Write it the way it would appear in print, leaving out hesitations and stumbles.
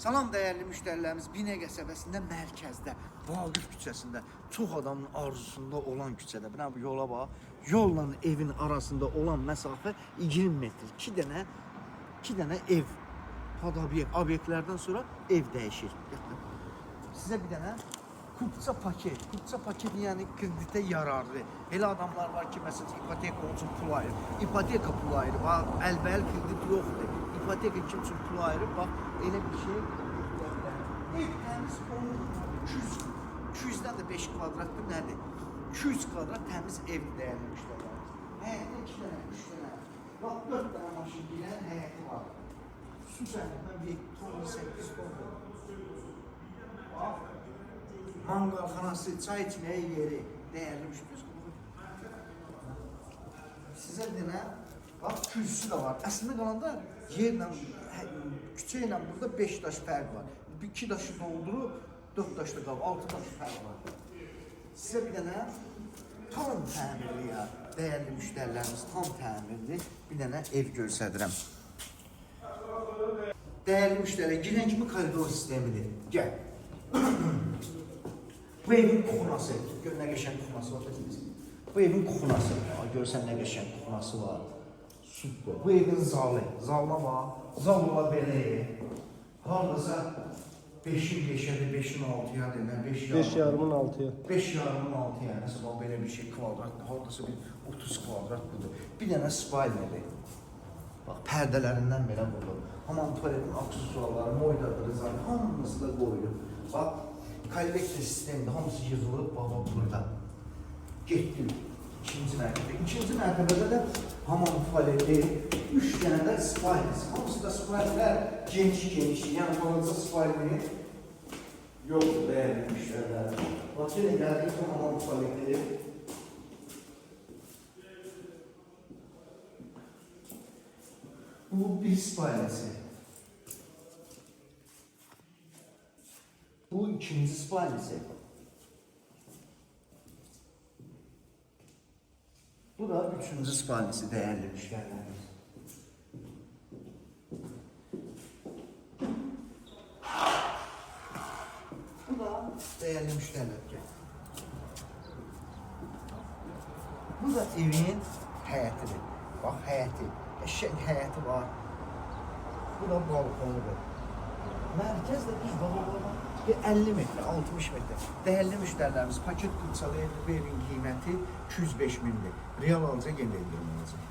Salam dəyərli müştərilərimiz, Binə qəsəbəsində mərkəzdə, Vaqif küçəsində, çox adamın arzusunda olan küçədə. Bu yola bax, yolla evin arasında olan məsafə 20 metr. 2 dənə ev, obyektlərdən sonra ev dəyişir. Sizə bir dənə kupça paket yəni kreditə yararlı. Elə adamlar var ki, məsələn, ipoteka üçün pul ayırır. İpoteka pul ayırır, bax, əlbəl kredit yoxdur. İpoteka kim üçün pul ayırır, bax, elə bir şey. Ev təmiz olur, 200-dən də 5 kvadratdır, nədir? 200 kvadrat təmiz ev dəyərli müştərilərimiz. Həyətdə 2 dənə, 3 dənə, bax, 4 dənə maşın bilən həyəti var. Su səhvəndən bir ton 8 tondur. Bax, mangalxanası, çay içməyə yeri dəyərli müştərilərimiz. Sizə bir dənə, bax, kürsü də var. Əslində qalanda yerlə, küçə ilə burada 5 daş fərq var. 2 daşı doldurub, 4 daşda qalıb, 6 daş fərq var. Sizə bir dənə tam təmirli ya, dəyərli müştərilərimiz, tam təmirli bir dənə ev göstərirəm. Dəyərli müştərilər, girən kimi koridor sistemidir. Gəl. Bu evin kuxunası, gör nə qəşəng kuxunası var. Bu evin kuxunası, görsən nə qəşəng kuxunası var. Süper. Bu evin zalı, zalına var. Zal ola belə ev. Hardasa 5'in 5'e 5'in 6'ya demə, 5 yarımın 6'ya. 5 yarımın 6'ya. Mesela belə bir şey kvadratdır. Hardasa bir 30 kvadrat budur. Bir dənə spalneli. Bax, pərdələrindən belə budur. Hamam tuvaletin aksesuarları, moydadır, zaten hamısı da qoyulur. Bax, kollektor sistemində hamısı yığılıb, baba burada. Getdi. İkinci mərtəbə. İkinci mərtəbədə də hamam tuvaleti, 3 dənə də spalnesi. Hamısı da spalnilər geniş. Yəni balaca spalni yoxdur, dəyərli müştərilər. Bax, yenə gəldik bu hamam tuvaleti. Bu bir spalnesi. Bu ikinci spalnesi. Bu da üçüncü spalnesi dəyərli müştərilərimiz. Bu da dəyərli müştərilər. Bu da evin həyətidir. Bax, həyəti. Qəşəng həyəti var. Bu da balkonudur. Mərkəzdə düz balkonlar 50 metr, 60 metr. Dəyərli müştərilərimiz, paket qıçalı bu evin qiyməti 205 mindir. Real alacaq, yenə eləyəm alacaq.